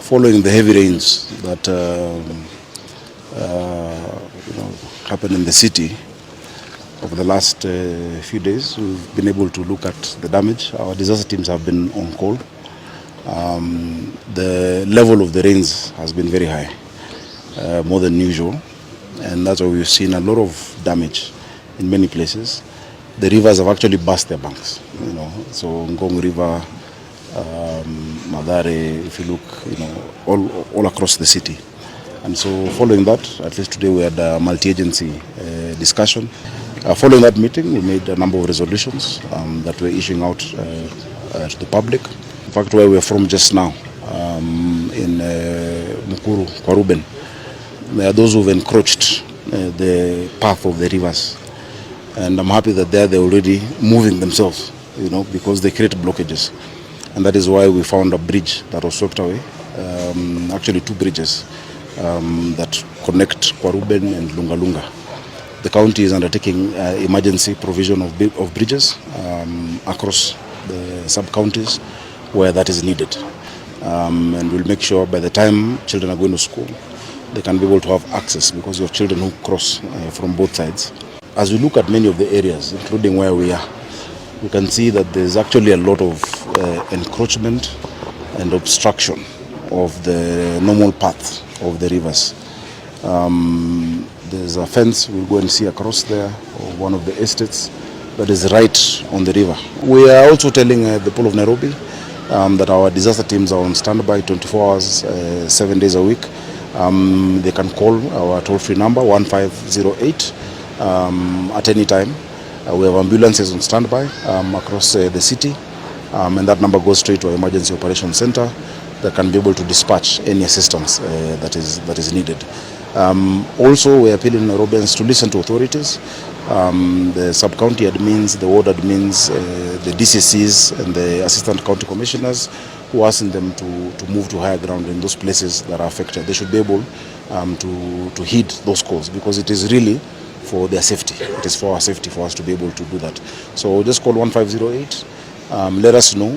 following the heavy rains that happened in the city over the last few days, we've been able to look at the damage. Our disaster teams have been on call. The level of the rains has been very high, more than usual, and that's why we've seen a lot of damage in many places. The rivers have actually burst their banks, so Ngong River, Madare, if you look, all across the city. And so following that, at least today we had a multi-agency discussion. Following that meeting, we made a number of resolutions that we're issuing out to the public. In fact, where we're from just now, in Mukuru, Kwaruben, there are those who've encroached the path of the rivers. And I'm happy that they're already moving themselves, because they create blockages. And that is why we found a bridge that was swept away, actually two bridges that connect Kwaruben and Lungalunga. The county is undertaking emergency provision of bridges across the sub-counties where that is needed. And we'll make sure by the time children are going to school, they can be able to have access, because you have children who cross from both sides. As we look at many of the areas, including where we are, we can see that there's actually a lot of encroachment and obstruction of the normal path of the rivers. There's a fence we'll go and see across there, or one of the estates that is right on the river. We are also telling the people of Nairobi that our disaster teams are on standby 24 hours, 7 days a week. They can call our toll-free number 1508 at any time. We have ambulances on standby across the city, and that number goes straight to our emergency operations center that can be able to dispatch any assistance that is needed. Also, we are appealing Nairobians to listen to authorities, the sub-county admins, the ward admins, the DCCs and the assistant county commissioners, who are asking them to move to higher ground in those places that are affected. They should be able to heed those calls, because it is really for their safety. It is for our safety for us to be able to do that. So just call 1508, let us know.